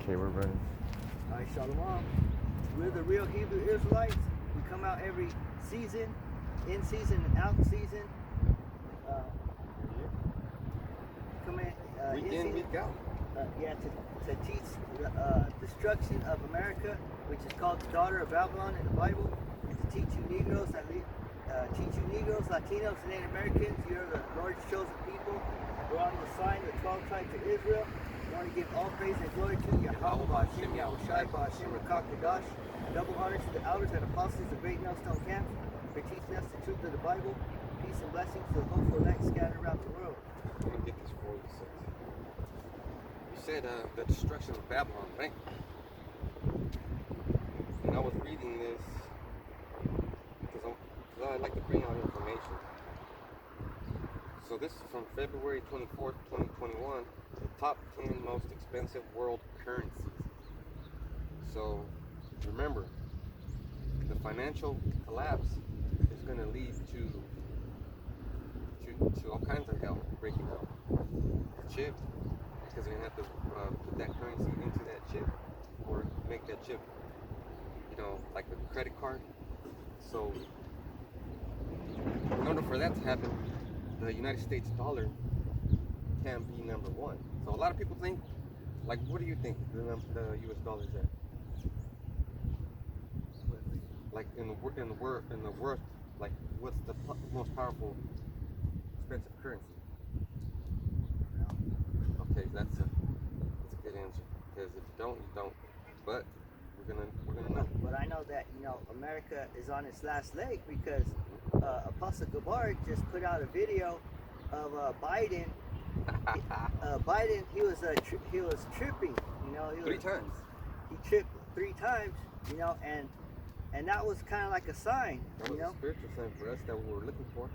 Okay, we're running. All right, Shalom. We're the real Hebrew Israelites. We come out every season, in season and out season. Come in, week in in, season, week out. To teach destruction of America, which is called the daughter of Babylon in the Bible. To teach you Negroes, Latinos, and Native Americans, you're the Lord's chosen people. We're on the sign, the 12 tribes of Israel. We want to give all praise and glory to Yahweh, Ba'ashem, Yahushai, Ba'ashem, Rakak, Kadash. Double honor to the elders and apostles of Great Millstone Camps for teaching us the truth of the Bible. Peace and blessings to the hopeful elect scattered around the world. Let me get this for you. You said the destruction of Babylon, right? And I was reading this because I like to bring out information. So this is from February 24th, 2021, the top 10 most expensive world currencies. So remember, the financial collapse is going to lead to all kinds of hell breaking out. Chip, because they're going to have to put that currency into that chip or make that chip, like a credit card. So in order for that to happen, the United States dollar can be number one. So a lot of people think, like, what do you think the U.S. dollar is at? Like in the worth, like what's the most powerful expensive currency? Okay, that's a good answer. Because if you don't, you don't. But we're gonna know. But I know that America is on its last leg because Apostle Gabar just put out a video of Biden. Biden, he was tripping. Three times. He tripped 3 times. And that was kind of like a sign. That was a spiritual sign for us that we were looking for.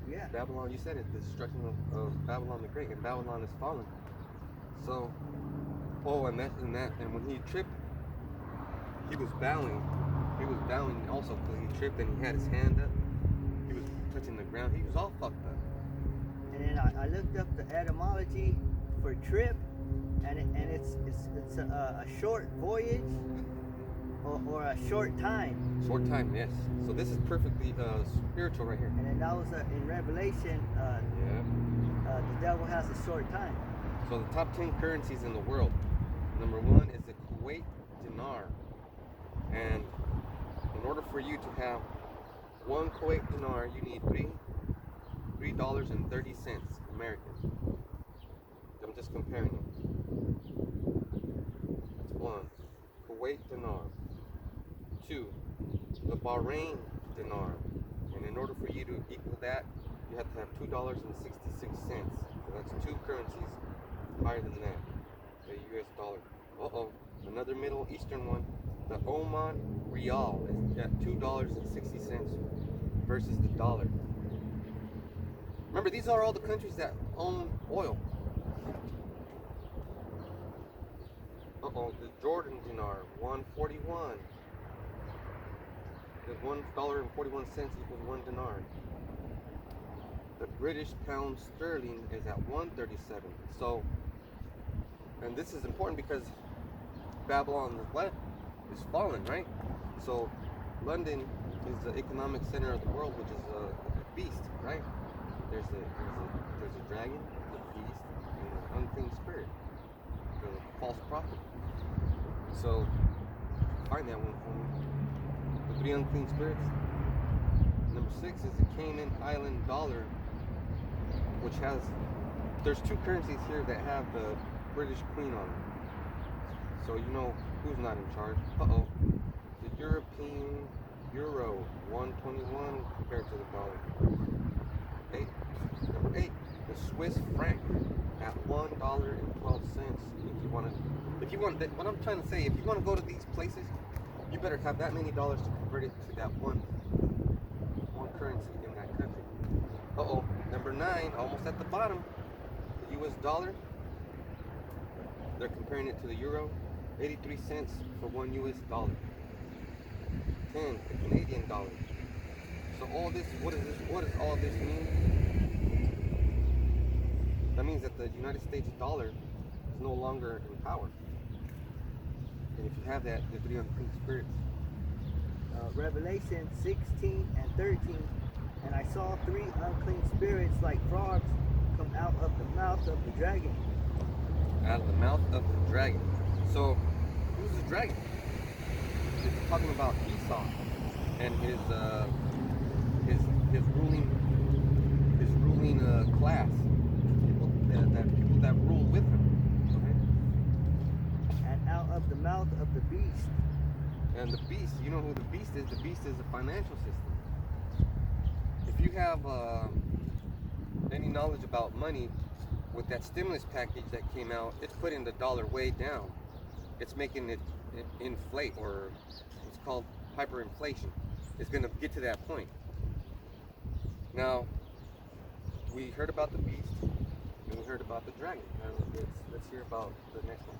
Yeah. Babylon, you said it, the destruction of Babylon the Great, and Babylon is fallen. So, and when he tripped, he was bowing. He was bowing also because he tripped and he had his hand up. He was touching the ground. He was all fucked up. And then I looked up the etymology for trip, and it's a short voyage or a short time. Short time, yes. So this is perfectly spiritual right here. And then that was in Revelation. The devil has a short time. So the top 10 currencies in the world. Number 1 is the Kuwait dinar. And in order for you to have 1 Kuwait dinar, you need $3.30 American. I'm just comparing them. That's 1. Kuwait dinar. 2. The Bahrain dinar. And in order for you to equal that, you have to have $2.66. So that's 2 currencies higher than that, the US dollar. Another Middle Eastern one, the Oman Rial is at $2.60 versus the dollar. Remember, these are all the countries that own oil. The Jordan dinar, 141. The $1.41 equals 1 dinar. The British pound sterling is at 137. So, and this is important because Babylon is fallen, right? So, London is the economic center of the world, which is a beast, right? There's a dragon, the beast, and an unclean spirit, the false prophet. So, find that one for me. The 3 unclean spirits. Number 6 is the Cayman Island dollar, which there's 2 currencies here that have the British Queen on it. So you know who's not in charge. The European Euro, 121 compared to the dollar. Number 8, the Swiss franc at $1.12. What I'm trying to say, if you want to go to these places, you better have that many dollars to convert it to that one currency in that country. Number 9, almost at the bottom, the US dollar. They're comparing it to the euro, 83 cents for 1 US dollar. 10, the Canadian dollar. So all this, what does all this mean? That means that the United States dollar is no longer in power. And if you have that, the 3 unclean spirits. Revelation 16 and 13. And I saw 3 unclean spirits like frogs come out of the mouth of the dragon. Out of the mouth of the dragon. So, who's the dragon? It's talking about Esau and his ruling class, people that rule with him. Okay? And out of the mouth of the beast. And the beast, you know who the beast is? The beast is the financial system. If you have any knowledge about money, with that stimulus package that came out, it's putting the dollar way down. It's making it inflate, or it's called hyperinflation. It's going to get to that point. Now, we heard about the beast, and we heard about the dragon. Now, let's hear about the next one.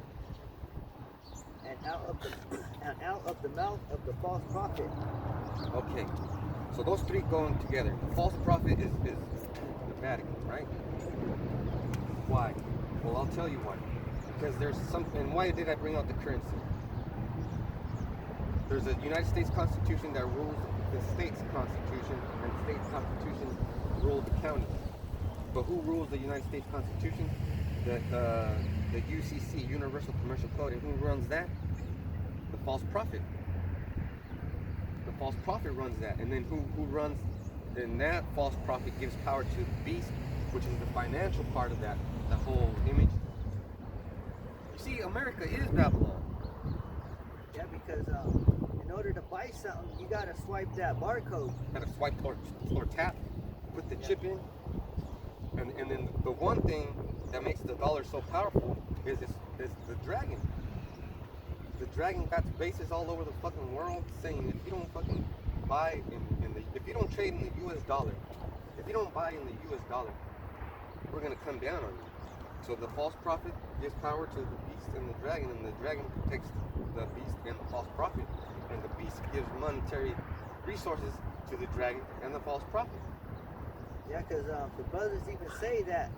And out of the mouth of the false prophet. Okay, so those 3 going together. The false prophet is the Vatican, right? Why? Well, I'll tell you why. Because there's something. And why did I bring out the currency? There's a United States Constitution that rules the state's constitution, and the state's constitution rules the county. But who rules the United States Constitution? The UCC, Universal Commercial Code. And who runs that? The false prophet. The false prophet runs that. And then who runs? Then that false prophet gives power to the beast, which is the financial part of that, the whole image. You see, America is Babylon. Yeah, because in order to buy something, you gotta swipe that barcode. Gotta swipe or tap, put the chip in. And then the one thing that makes the dollar so powerful is the dragon. The dragon got bases all over the fucking world saying if you don't fucking buy if you don't trade in the US dollar, if you don't buy in the US dollar, we're gonna come down on you. So the false prophet gives power to the beast and the dragon protects the beast and the false prophet. And the beast gives monetary resources to the dragon and the false prophet. Yeah, because the brothers even say that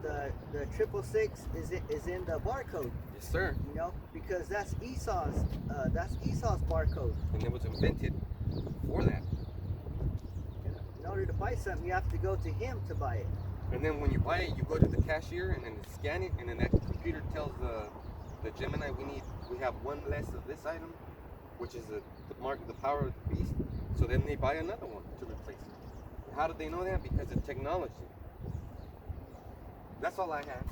the 666 is in the barcode. Yes, sir. You know, because that's Esau's barcode. And it was invented for that. In order to buy something, you have to go to him to buy it. And then when you buy it, you go to the cashier and then scan it, and then that computer tells the Gemini we have one less of this item, which is the power of the beast. So then they buy another one to replace it. How did they know that? Because of technology. That's all I have.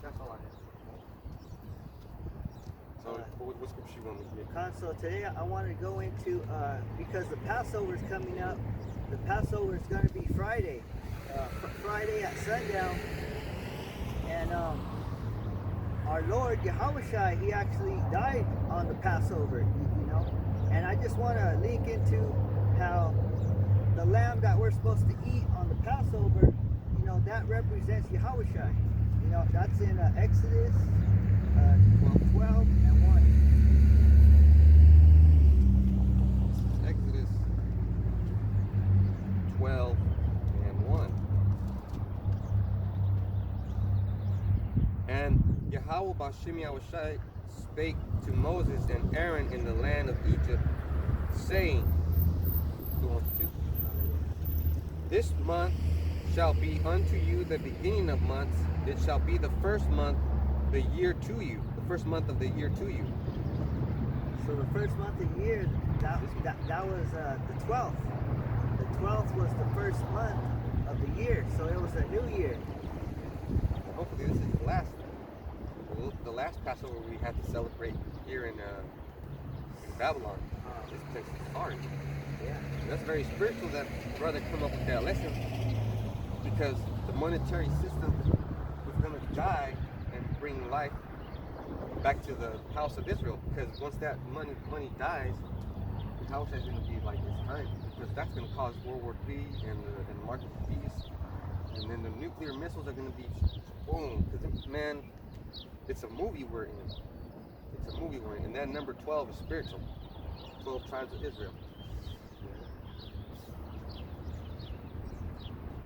So what scripture you want me to get? So today I want to go into because the Passover is coming up. The Passover is going to be Friday. Friday at sundown, and our Lord Yahushua, he actually died on the Passover, you know. And I just want to link into how the lamb that we're supposed to eat on the Passover, you know, that represents Yahushua. You know, that's in Exodus 12 and 1. Exodus 12 and 1. And Yahweh Bashim Yahushai spake to Moses and Aaron in the land of Egypt, saying, this month shall be unto you the beginning of months. It shall be the first month, the year to you. The first month of the year to you. So the first month of the year, that was the 12th. The 12th was the first month of the year, so it was a new year. Hopefully this is the last Passover we had to celebrate here in Babylon. This place is hard. Yeah. That's very spiritual that brother come up with that lesson, because the monetary system was going to die and bring life back to the house of Israel, because once that money dies, the house is going to be like this time, because that's going to cause World War III and the market of peace, and then the nuclear missiles are going to be boom, because man, it's a movie we're in. It's a movie we're in, and that number 12 is spiritual. 12 tribes of Israel.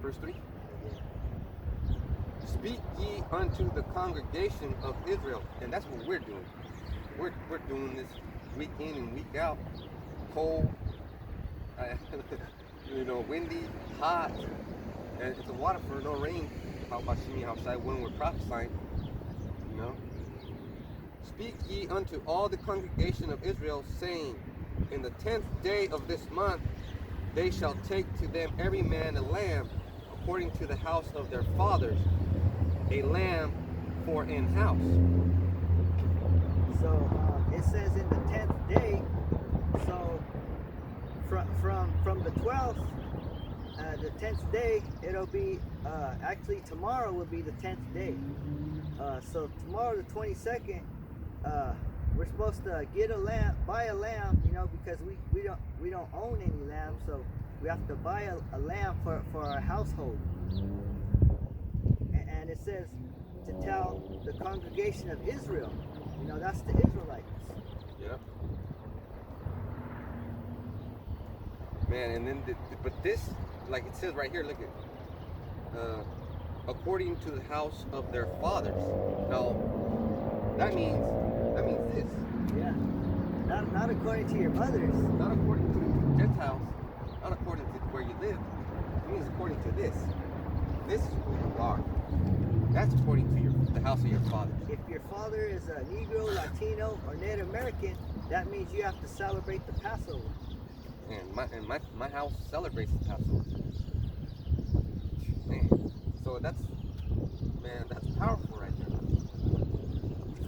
Verse 3. Speak ye unto the congregation of Israel. And that's what we're doing. we're doing this week in and week out, cold, windy, hot, and it's a water for no rain. How about Shimi outside when we're prophesying? You know. Speak ye unto all the congregation of Israel, saying, in the 10th day of this month they shall take to them every man a lamb, according to the house of their fathers, a lamb for an house. So it says in the 10th day. So from the 12th, the 10th day, it'll be actually tomorrow will be the 10th day. So tomorrow, the 22nd, we're supposed to get a lamb, buy a lamb, because we don't own any lamb, so we have to buy a lamb for our household. And it says to tell the congregation of Israel, that's the Israelites. Yep. Man, and then but this, like it says right here, look at according to the house of their fathers. Now that means this. Yeah. Not according to your mothers. Not according to Gentiles. Not according to where you live. It means according to this. This is who you are. That's according to the house of your fathers. If your father is a Negro, Latino, or Native American, that means you have to celebrate the Passover. And my house celebrates the Passover. Man, so that's powerful right there.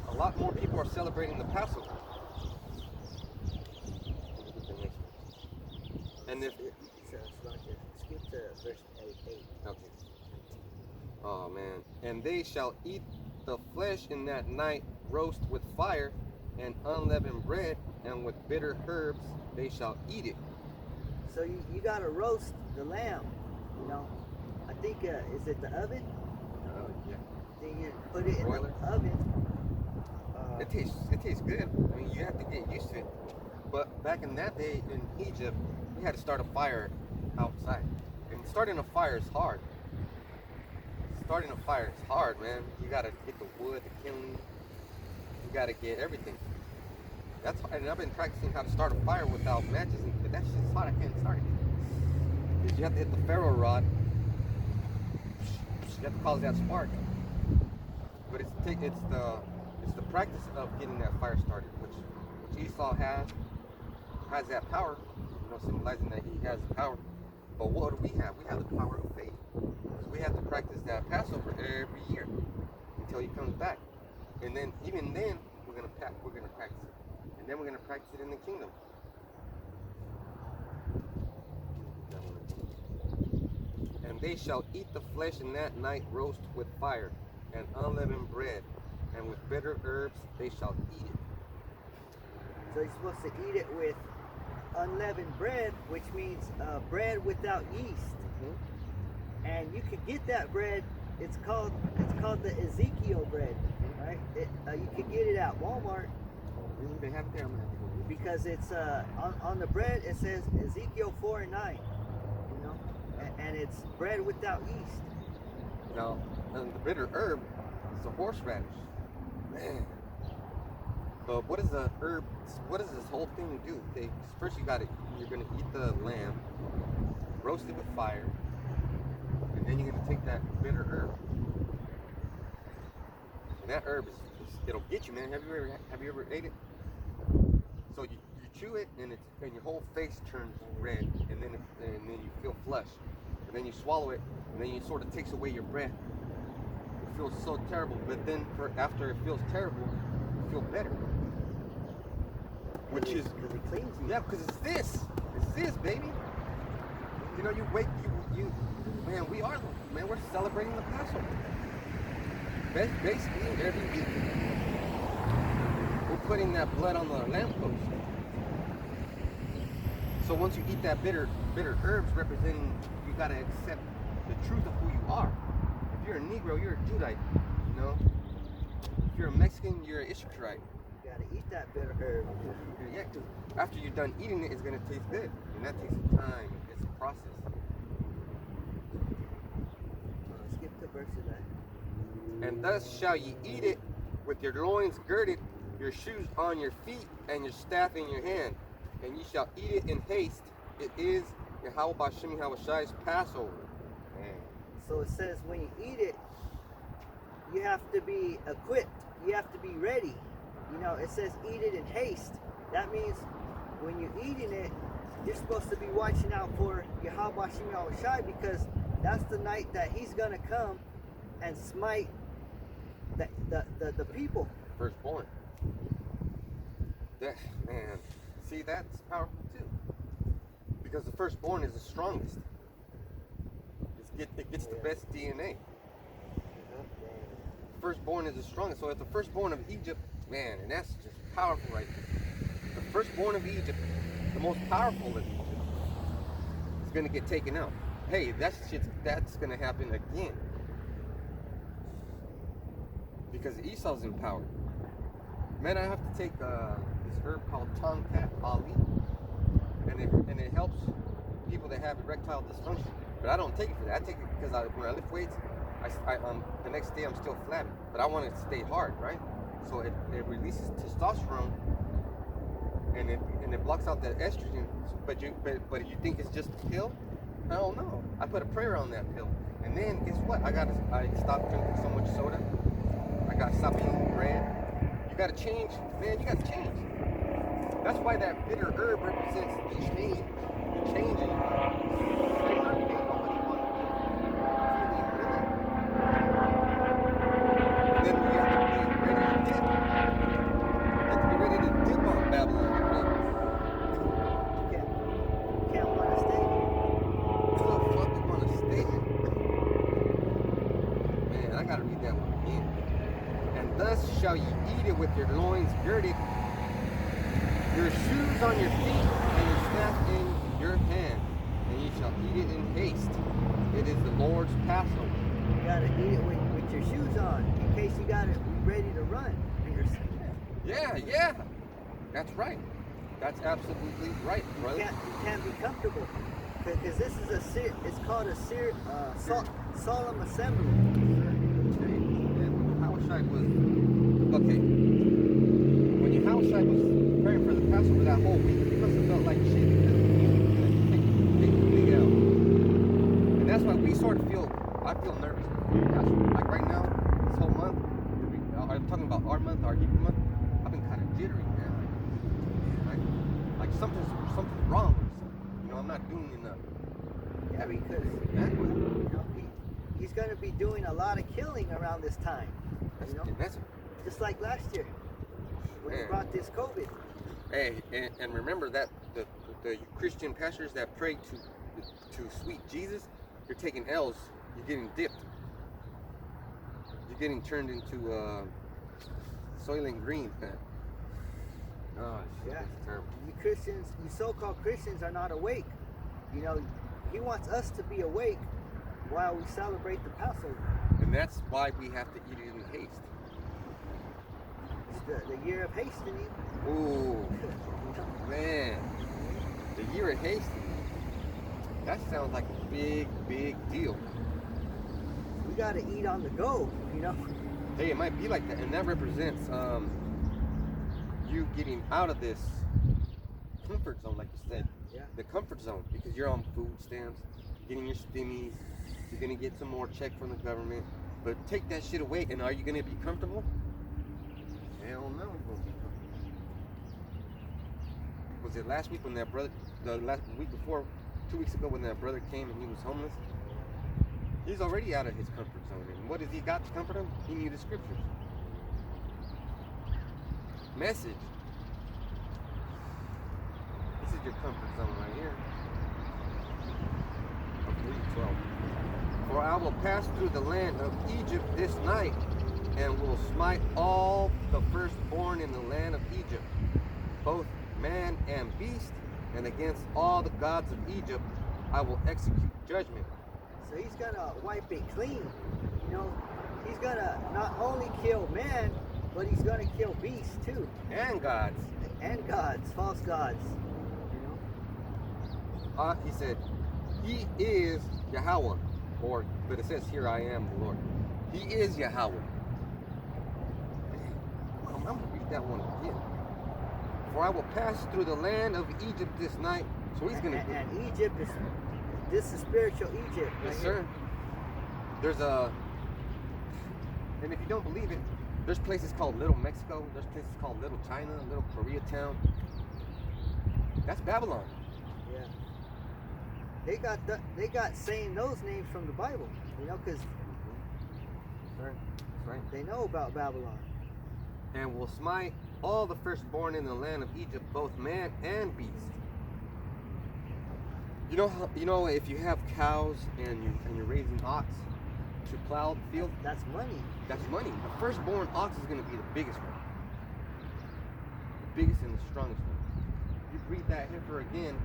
A lot more people are celebrating the Passover. And if skip to verse 8. Okay. Oh man. And they shall eat the flesh in that night, roast with fire, and unleavened bread, and with bitter herbs they shall eat it. So you gotta roast the lamb, I think is it the oven? Yeah. Then you put it in Broiler. the oven. It tastes good. I mean, you have to get used to it. But back in that day in Egypt, we had to start a fire outside. And starting a fire is hard. Starting a fire is hard, man. You gotta get the wood, the kindling. You gotta get everything. That's hard. And I've been practicing how to start a fire without matches, but that's just hard. I can't start it. Because you have to hit the ferro rod. You have to cause that spark. But it's the practice of getting that fire started, which Esau has that power, symbolizing that he has the power. But what do we have? We have the power of faith. So we have to practice that Passover every year until he comes back. And then even then we're gonna practice it. And then we're gonna practice it in the kingdom. And they shall eat the flesh in that night, roast with fire, and unleavened bread, and with bitter herbs they shall eat it. So you're supposed to eat it with unleavened bread, which means bread without yeast. Mm-hmm. And you can get that bread. It's called the Ezekiel bread, right? You can get it at Walmart. They have it there. I'm gonna have to go. Because it's on the bread it says Ezekiel 4:9, and it's bread without yeast. Now, and the bitter herb is a horseradish. Man. But what is the herb? What does this whole thing do? Okay, first you're gonna eat the lamb, roast it with fire, and then you're gonna take that bitter herb. And that herb it'll get you, man. Have you ever ate it? So you chew it and your whole face turns red, and then you feel flush, and then you swallow it, and then it sort of takes away your breath. It feels so terrible, but then after it feels terrible, you feel better. Which is because it cleans you. Yeah, because it's this, baby. Man, we're celebrating the Passover. Basically, every week, we're putting that blood on the lamppost. So once you eat that bitter herbs, representing you gotta accept the truth of who you are. If you're a Negro, you're a Judite. If you're a Mexican, you're an Ishmaelite. You gotta eat that bitter herb. Yeah, because after you're done eating it, it's gonna taste good, and that takes time. It's a process. Skip to verse 11. And thus shall ye eat it with your loins girded your shoes on your feet, and your staff in your hand, and ye shall eat it in haste. It is Yahweh B'Shem Yahushai's Passover. Man. So it says when you eat it, you have to be equipped. You have to be ready. You know, it says eat it in haste. That means when you're eating it, you're supposed to be watching out for Yahweh B'Shem Yahushai, because that's the night that he's going to come and smite the people. Firstborn. That, man, see, that's powerful too. Because the firstborn is the strongest. It gets the best DNA. Firstborn is the strongest. So if the firstborn of Egypt, man, and that's just powerful right there. The firstborn of Egypt, the most powerful of Egypt, is going to get taken out. Hey, that's going to happen again. Because Esau's in power. Man, I have to take this herb called Tomcat Ali, and it helps people that have erectile dysfunction. But I don't take it for that. I take it because when I lift weights, the next day I'm still flabby. But I want it to stay hard, right? So it releases testosterone, and it blocks out that estrogen. But you think it's just a pill? Hell no. I put a prayer on that pill, and then guess what? I stopped drinking so much soda. I got to stop eating bread. You got to change, man. You got to change. That's why that bitter herb represents change. You're changing. And then you have to be ready to dip. You have to be ready to dip on Babylon. You can't want to stay here. Who the fuck would want to stay here? Man, I got to read that one again. And thus shall ye eat it with your loins girded, your shoes on your feet, and your staff in your hand, and ye shall eat it in haste. It is the Lord's Passover. You got to eat it with your shoes on, in case you got to be ready to run. Yeah. That's right. That's absolutely right, brother. You can't be comfortable. Because this is it's called a solemn assembly. Yahushai was, okay, when Yahushai was praying for the Passover that whole week, he must have felt like shit because he took big L. And that's why I feel nervous. Like right now, this whole month, I'm talking about our month, our Hebrew month, I've been kind of jittery, man. Like something's wrong or something. You know, I'm not doing enough. Yeah, because you know, he's going to be doing a lot of killing around this time. That's just like last year when he brought this COVID. Hey, and remember that the Christian pastors that pray to sweet Jesus, you're taking L's. You're getting dipped. You're getting turned into Soylent Green. Oh, shit, yeah. That's terrible. You Christians, you so-called Christians, are not awake. You know, he wants us to be awake while we celebrate the Passover. And that's why we have to eat it in haste. It's the year of hastening. Ooh, man. The year of hastening. That sounds like a big, big deal. We got to eat on the go, you know. Hey, it might be like that. And that represents you getting out of this comfort zone, like you said. Yeah. The comfort zone, because you're on food stamps, getting your stimmies. You're going to get some more check from the government. But take that shit away, and are you going to be comfortable? Hell no, you won't be comfortable. Was it last week when that brother, the last week before, 2 weeks ago when that brother came and he was homeless? He's already out of his comfort zone. And what has he got to comfort him? He needed scriptures. Message. This is your comfort zone right here. 3:12. For I will pass through the land of Egypt this night, and will smite all the firstborn in the land of Egypt, both man and beast, and against all the gods of Egypt I will execute judgment. So he's gonna wipe it clean. You know, he's gonna not only kill man, but he's gonna kill beasts too. And gods. And gods, false gods. You know? He said, he is Yahweh. But it says, here I am, the Lord. He is Yahweh. I'm gonna read read that one again. For I will pass through the land of Egypt this night. So he's gonna. And Egypt is this is spiritual Egypt. Yes, right sir. here. There's a. And if you don't believe it, there's places called Little Mexico. There's places called Little China, Little Koreatown. That's Babylon. Yeah. They got saying those names from the Bible, you know, because That's right. they know about Babylon. And will smite all the firstborn in the land of Egypt, both man and beast. You know how, if you have cows and you're raising ox to plow the field, That's money. that's money. The firstborn ox is going to be the biggest one, the biggest and the strongest one. You breed that heifer again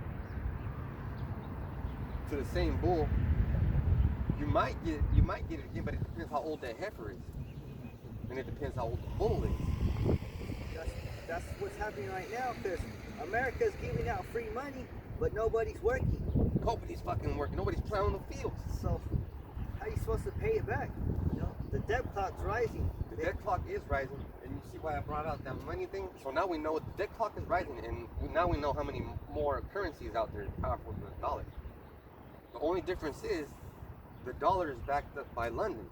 to the same bull, you might get it again, but it depends how old that heifer is, and it depends how old the bull is. That's what's happening right now, because America's giving out free money, but nobody's working. Nobody's fucking working. Nobody's plowing the fields. So how are you supposed to pay it back? You know, the debt clock's rising. The debt clock is rising, and you see why I brought out that money thing? So now we know the debt clock is rising, and now we know how many more currencies out there powerful than the dollar. The only difference is the dollar is backed up by London,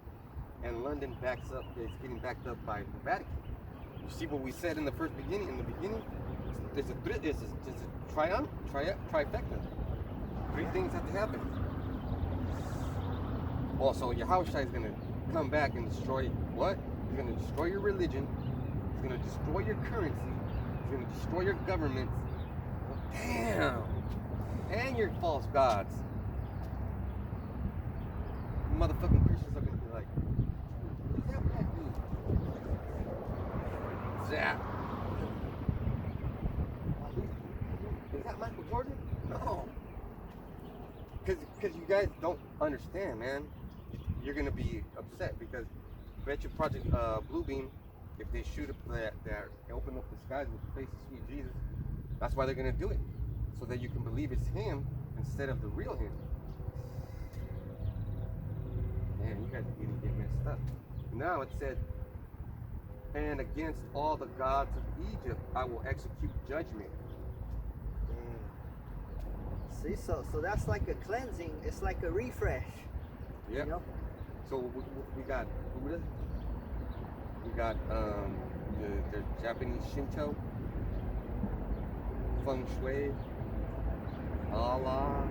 and London is getting backed up by the Vatican. You see what we said in the beginning? It's a trifecta. Three things have to happen. Well, so Yahushua is going to come back and destroy what? He's going to destroy your religion. He's going to destroy your currency. He's going to destroy your government. Damn. And your false gods. Motherfucking Christians are going to be like, what is that black dude? Zap. Is that Michael Jordan? No. Because you guys don't understand, man. You're going to be upset because bet your Project Bluebeam, if they shoot up that open up the skies with the face of sweet Jesus, that's why they're going to do it. So that you can believe it's him instead of the real him. Man, you guys are going to get messed up. Now it said, and against all the gods of Egypt I will execute judgment. See, so that's like a cleansing. It's like a refresh. Yep. You know? So we got Buddha. We got the Japanese Shinto, Feng Shui, Allah,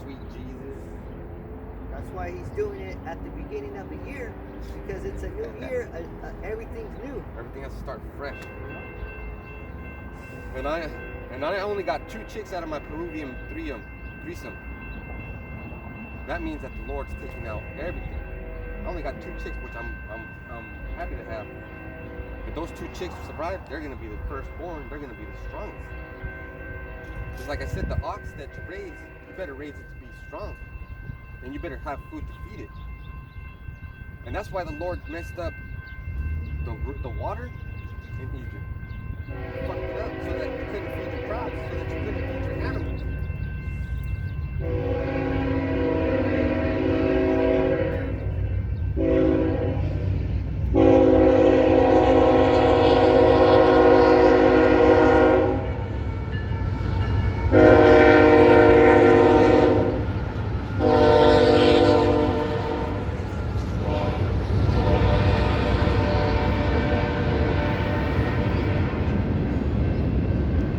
sweet Jesus. That's why he's doing it at the beginning of the year, because it's a new year. Everything's new. Everything has to start fresh. And I only got 2 chicks out of my Peruvian threesome. That means that the Lord's taking out everything. I only got 2 chicks, which I'm happy to have. If those 2 chicks survive, they're gonna be the firstborn. They're gonna be the strongest. Just like I said, the ox that you raise, you better raise it to be strong, and you better have food to feed it. And that's why the Lord messed up the water in Egypt. Fucked it up so that you couldn't feed your crops, so that you couldn't feed your animals.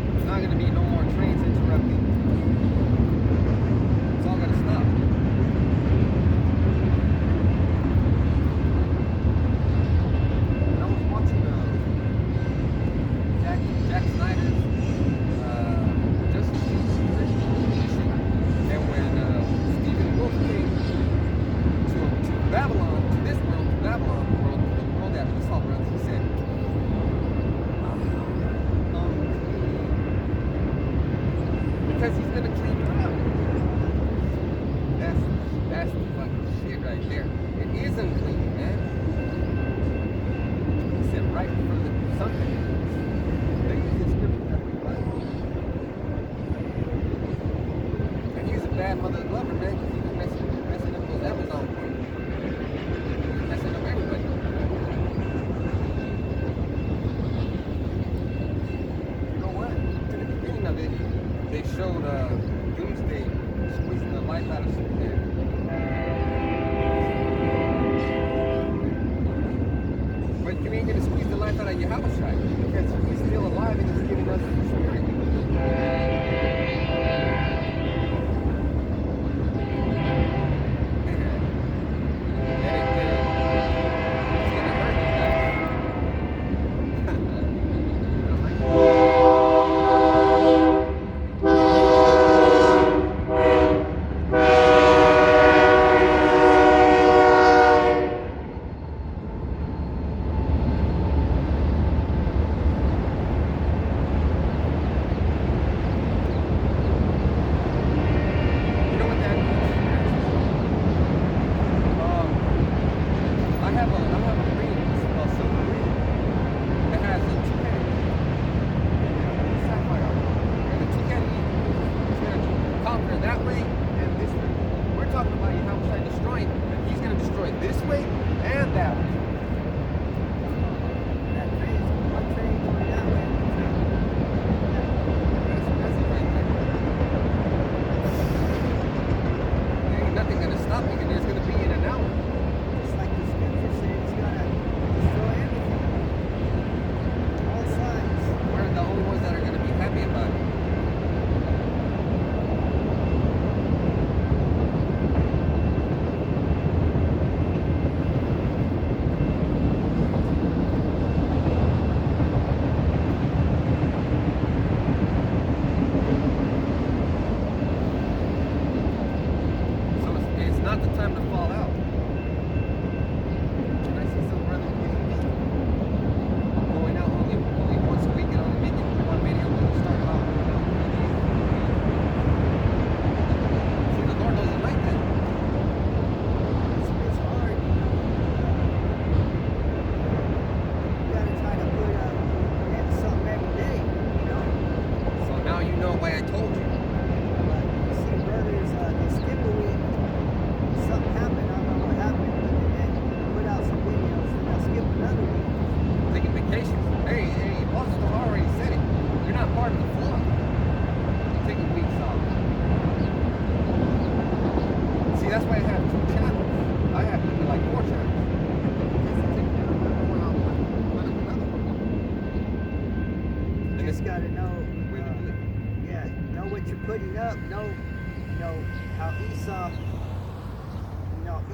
There's not going to be no more trains interrupting. It's all going to stop. And I was watching Jack Snyder's Justice League edition, and when Stephen Wolf came to Babylon, to this world, to Babylon world, to the world that Esau runs, he said, because he's gonna clean you out. That's the fucking shit right there. It is unclean, man. He said right from the something. They use this scripture that we like. And he's a bad mother lover, man, because he was messing up those Amazon points. Messing up everybody. life out of sin. But you ain't gonna squeeze the life out of Yahushua because he's still alive and he's giving us the spirit.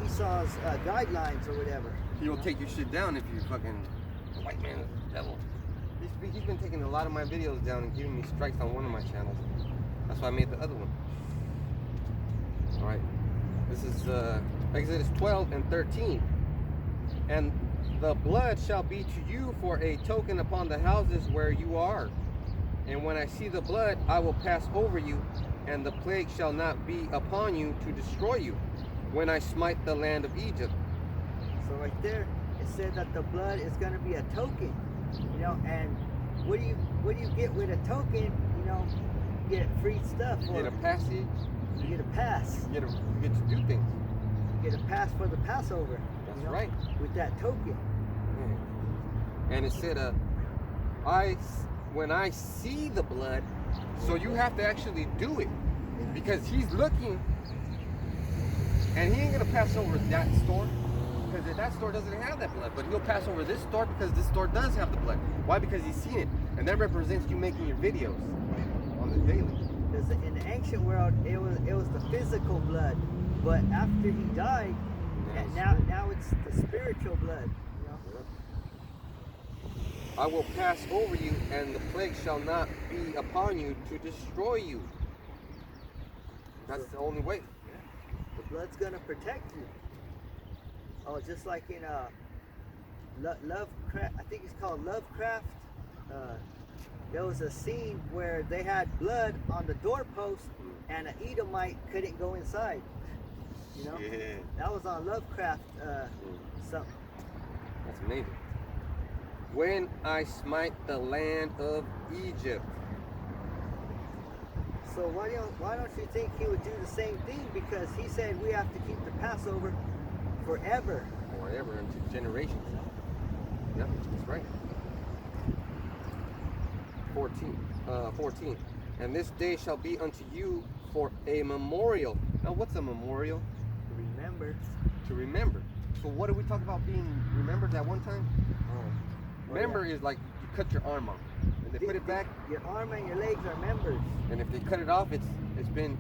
Esau's guidelines or whatever. He'll take your shit down if you fucking white man is the devil. He's been taking a lot of my videos down and giving me strikes on one of my channels. That's why I made the other one. Alright. This is Exodus 12 and 13. And the blood shall be to you for a token upon the houses where you are. And when I see the blood, I will pass over you, and the plague shall not be upon you to destroy you, when I smite the land of Egypt. So right there, it said that the blood is going to be a token, you know. And what do you get with a token? You know, you get free stuff. You get a passage. You get a pass. You get to do things. You get a pass for the Passover. That's right. With that token. Yeah. And it said, when I see the blood, so you have to actually do it, because he's looking. And he ain't gonna pass over that store, because that store doesn't have that blood. But he'll pass over this store because this store does have the blood. Why? Because he's seen it, and that represents you making your videos on the daily. Because in the ancient world, it was the physical blood, but after he died, and now it's the spiritual blood. You know? I will pass over you, and the plague shall not be upon you to destroy you. That's the only way. Blood's gonna protect you. Oh, just like in Lovecraft, I think it's called Lovecraft. There was a scene where they had blood on the doorpost, and an Edomite couldn't go inside. You know, that was on Lovecraft. Something. That's amazing. When I smite the land of Egypt. So why don't you think he would do the same thing? Because he said we have to keep the Passover forever. Forever, into generations. Yeah, that's right. 14. And this day shall be unto you for a memorial Now, what's a memorial? Remember. To remember. So what do we talk about being remembered that one time? Oh, Remember is like you cut your arm off and they put it back. Your arm and your legs are members. And if they cut it off, it's been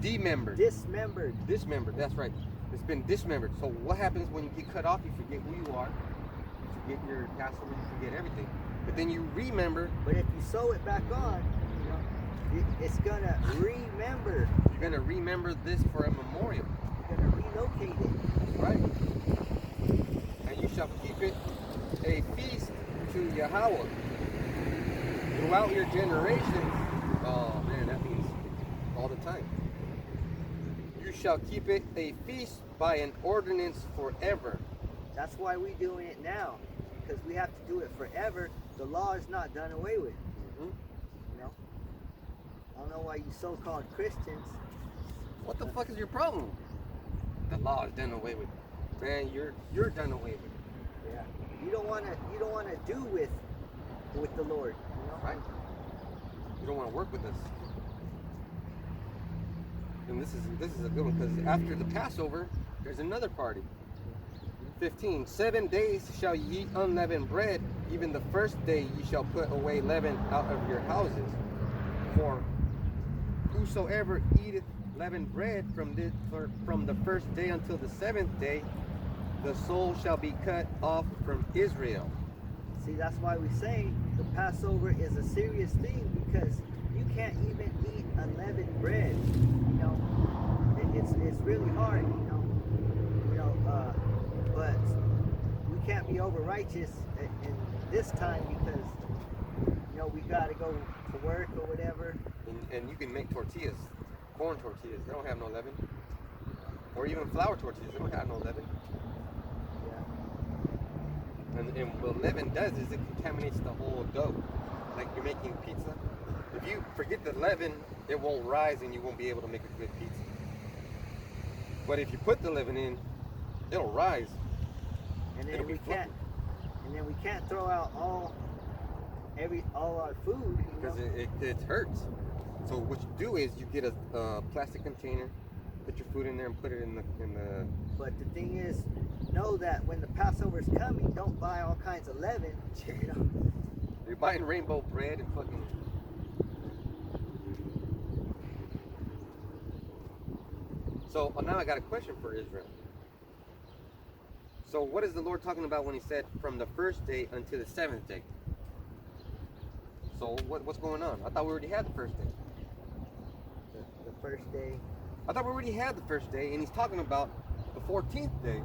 demembered. Dismembered. Dismembered, that's right. It's been dismembered. So what happens when you get cut off? You forget who you are. You forget your Passover. You forget everything. But then you remember. But if you sew it back on, it's gonna remember. You're gonna remember this for a memorial. You're gonna relocate it. That's right. And you shall keep it a feast to Yahweh throughout your generations. Oh man, that means all the time. You shall keep it a feast by an ordinance forever. That's why we're doing it now, because we have to do it forever. The law is not done away with. Mm-hmm. You know. I don't know why you so-called Christians. What the fuck is your problem? The law is done away with. Man, you're done away with. Yeah. You don't wanna do with the Lord. You know? Right. You don't want to work with us. And this is a good one, because after the Passover, there's another party. 15. 7 days shall ye eat unleavened bread. Even the first day ye shall put away leaven out of your houses. For whosoever eateth leavened bread from the first day until the 7th day, the soul shall be cut off from Israel. See, that's why we say the Passover is a serious thing, because you can't even eat unleavened bread. You know, it's really hard. But we can't be over righteous in this time, because we gotta go to work or whatever. And you can make tortillas, corn tortillas. They don't have no leaven. Or even flour tortillas. They don't have no leaven. Yeah. And what leaven does is it contaminates the whole dough. Like you're making pizza. If you forget the leaven, it won't rise and you won't be able to make a good pizza. But if you put the leaven in, it'll rise. And then we can't throw out all our food because it hurts. So what you do is you get a plastic container, put your food in there, and put it in the. But the thing is, know that when the Passover's coming, don't buy all kinds of leaven. You're buying rainbow bread and fucking. So now I got a question for Israel. So what is the Lord talking about when he said from the first day until the 7th day? So what's going on? I thought we already had the first day. The first day. I thought we already had the first day, and he's talking about the 14th day.